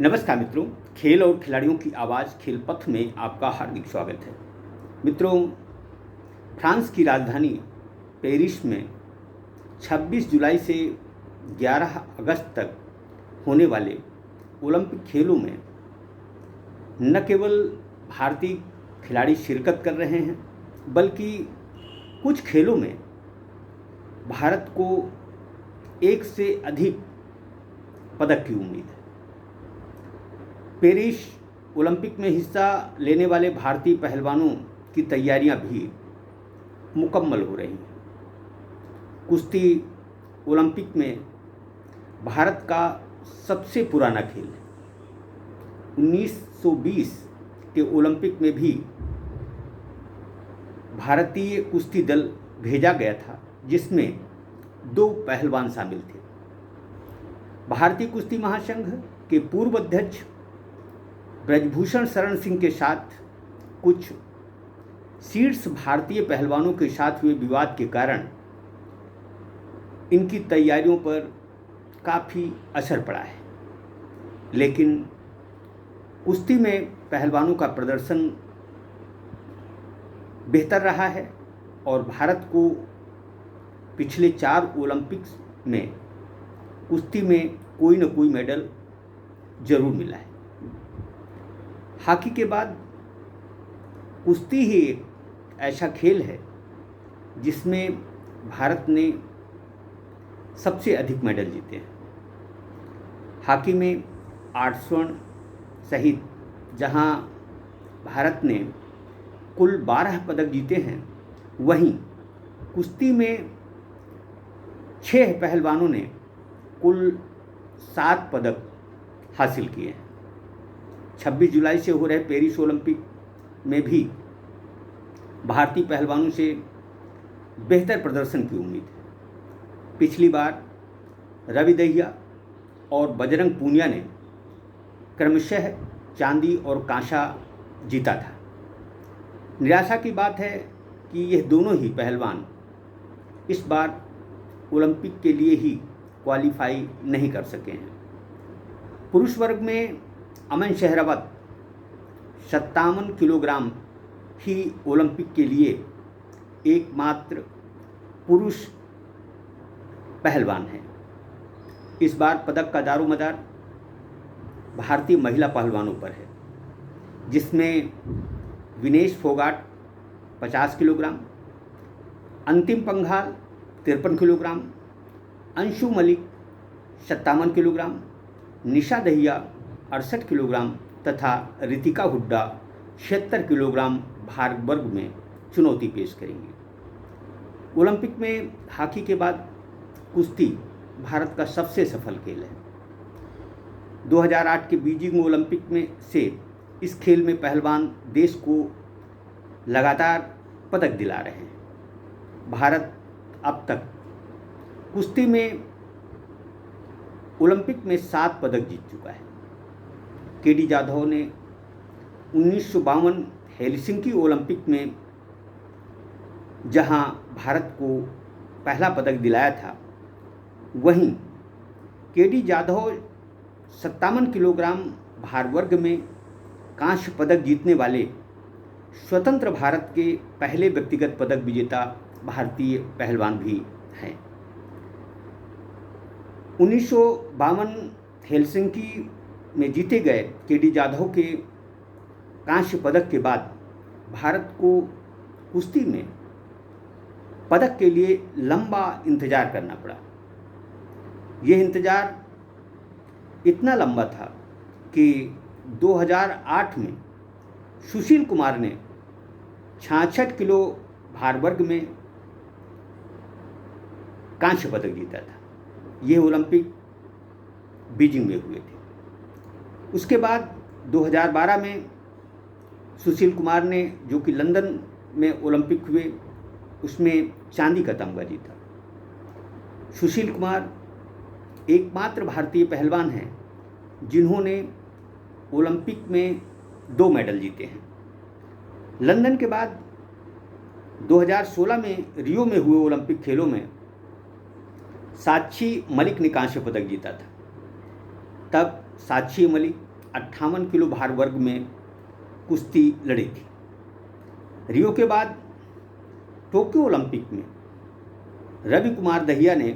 नमस्कार मित्रों, खेल और खिलाड़ियों की आवाज़ खेल पथ में आपका हार्दिक स्वागत है। मित्रों, फ्रांस की राजधानी पेरिस में 26 जुलाई से 11 अगस्त तक होने वाले ओलंपिक खेलों में न केवल भारतीय खिलाड़ी शिरकत कर रहे हैं, बल्कि कुछ खेलों में भारत को एक से अधिक पदक की उम्मीद है। पेरिस ओलंपिक में हिस्सा लेने वाले भारतीय पहलवानों की तैयारियां भी मुकम्मल हो रही हैं। कुश्ती ओलंपिक में भारत का सबसे पुराना खेल है। 1920 के ओलंपिक में भी भारतीय कुश्ती दल भेजा गया था, जिसमें 2 पहलवान शामिल थे। भारतीय कुश्ती महासंघ के पूर्व अध्यक्ष ब्रजभूषण शरण सिंह के साथ कुछ शीर्ष भारतीय पहलवानों के साथ हुए विवाद के कारण इनकी तैयारियों पर काफ़ी असर पड़ा है। लेकिन कुश्ती में पहलवानों का प्रदर्शन बेहतर रहा है और भारत को पिछले 4 ओलंपिक्स में कुश्ती में कोई न कोई मेडल जरूर मिला है। हॉकी के बाद कुश्ती ही एक ऐसा खेल है जिसमें भारत ने सबसे अधिक मेडल जीते हैं। हॉकी में 8 स्वर्ण सहित जहां भारत ने कुल 12 पदक जीते हैं, वहीं कुश्ती में 6 पहलवानों ने कुल 7 पदक हासिल किए हैं। 26 जुलाई से हो रहे पेरिस ओलंपिक में भी भारतीय पहलवानों से बेहतर प्रदर्शन की उम्मीद है। पिछली बार रवि दहिया और बजरंग पूनिया ने क्रमशः चांदी और कांसा जीता था। निराशा की बात है कि यह दोनों ही पहलवान इस बार ओलंपिक के लिए ही क्वालिफाई नहीं कर सके हैं। पुरुष वर्ग में अमन शहरावत 57 किलोग्राम ही ओलंपिक के लिए एकमात्र पुरुष पहलवान है। इस बार पदक का दारोमदार भारतीय महिला पहलवानों पर है, जिसमें विनेश फोगाट 50 किलोग्राम, अंतिम पंघाल 53 किलोग्राम, अंशु मलिक 57 किलोग्राम, निशा दहिया 68 किलोग्राम तथा रितिका हुड्डा 76 किलोग्राम भार वर्ग में चुनौती पेश करेंगी। ओलंपिक में हॉकी के बाद कुश्ती भारत का सबसे सफल खेल है। 2008 के बीजिंग ओलंपिक में से इस खेल में पहलवान देश को लगातार पदक दिला रहे हैं। भारत अब तक कुश्ती में ओलंपिक में 7 पदक जीत चुका है। केडी जाधव ने 1952 हेलसिंकी ओलंपिक में जहां भारत को पहला पदक दिलाया था, वहीं केडी जाधव 57 किलोग्राम भार वर्ग में कांस्य पदक जीतने वाले स्वतंत्र भारत के पहले व्यक्तिगत पदक विजेता भारतीय पहलवान भी हैं। 1952 हेलसिंकी में जीते गए केडी जाधव के कांस्य पदक के बाद भारत को कुश्ती में पदक के लिए लंबा इंतजार करना पड़ा। यह इंतजार इतना लंबा था कि 2008 में सुशील कुमार ने 66 किलो भार वर्ग में कांस्य पदक जीता था। यह ओलंपिक बीजिंग में हुए थे। उसके बाद 2012 में सुशील कुमार ने, जो कि लंदन में ओलंपिक हुए, उसमें चांदी का तमगा जीता। सुशील कुमार एकमात्र भारतीय पहलवान हैं जिन्होंने ओलंपिक में 2 मेडल जीते हैं। लंदन के बाद 2016 में रियो में हुए ओलंपिक खेलों में साक्षी मलिक ने कांस्य पदक जीता था। तब साक्षी मलिक 58 किलो भार वर्ग में कुश्ती लड़ी थी। रियो के बाद टोक्यो ओलंपिक में रवि कुमार दहिया ने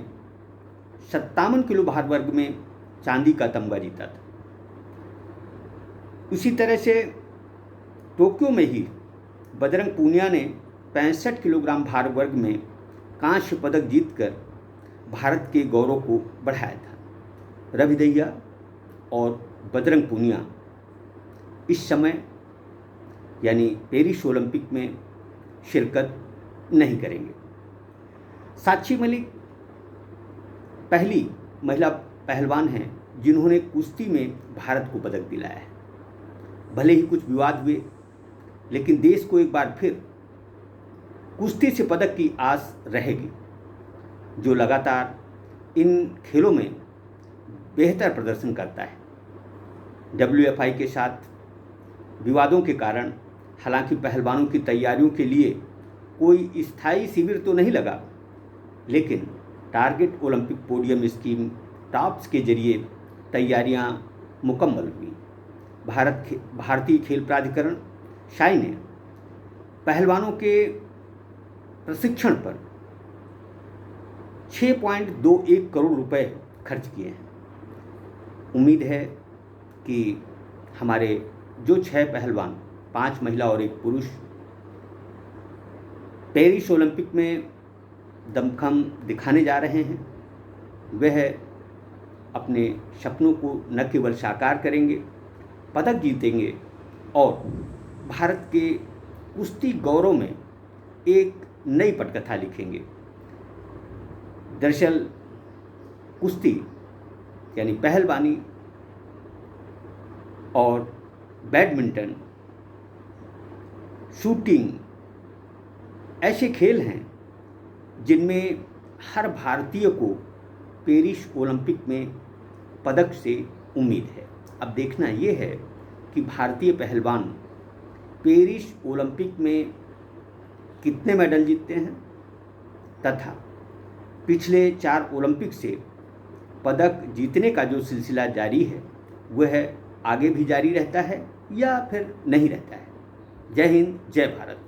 57 किलो भार वर्ग में चांदी का तमगा जीता था। उसी तरह से टोक्यो में ही बजरंग पूनिया ने 65 किलोग्राम भार वर्ग में कांस्य पदक जीतकर भारत के गौरव को बढ़ाया था। रवि दहिया और बजरंग पूनिया इस समय यानी पेरिस ओलंपिक में शिरकत नहीं करेंगे। साक्षी मलिक पहली महिला पहलवान हैं जिन्होंने कुश्ती में भारत को पदक दिलाया है। भले ही कुछ विवाद हुए, लेकिन देश को एक बार फिर कुश्ती से पदक की आस रहेगी, जो लगातार इन खेलों में बेहतर प्रदर्शन करता है। WFI के साथ विवादों के कारण हालांकि पहलवानों की तैयारियों के लिए कोई स्थायी शिविर तो नहीं लगा, लेकिन target Olympic podium scheme tops के जरिए तैयारियां मुकम्मल हुई। भारतीय खेल प्राधिकरण शाई ने पहलवानों के प्रशिक्षण पर 6.21 करोड़ रुपए खर्च किए हैं। उम्मीद है कि हमारे जो 6 पहलवान, 5 महिला और 1 पुरुष पेरिस ओलंपिक में दमखम दिखाने जा रहे हैं, वह अपने सपनों को न केवल साकार करेंगे, पदक जीतेंगे और भारत के कुश्ती गौरव में एक नई पटकथा लिखेंगे। दरअसल कुश्ती यानी पहलवानी और बैडमिंटन, शूटिंग ऐसे खेल हैं जिनमें हर भारतीय को पेरिस ओलंपिक में पदक से उम्मीद है। अब देखना ये है कि भारतीय पहलवान पेरिस ओलंपिक में कितने मेडल जीतते हैं तथा पिछले 4 ओलंपिक से पदक जीतने का जो सिलसिला जारी है वह आगे भी जारी रहता है या फिर नहीं रहता है। जय हिंद, जय भारत।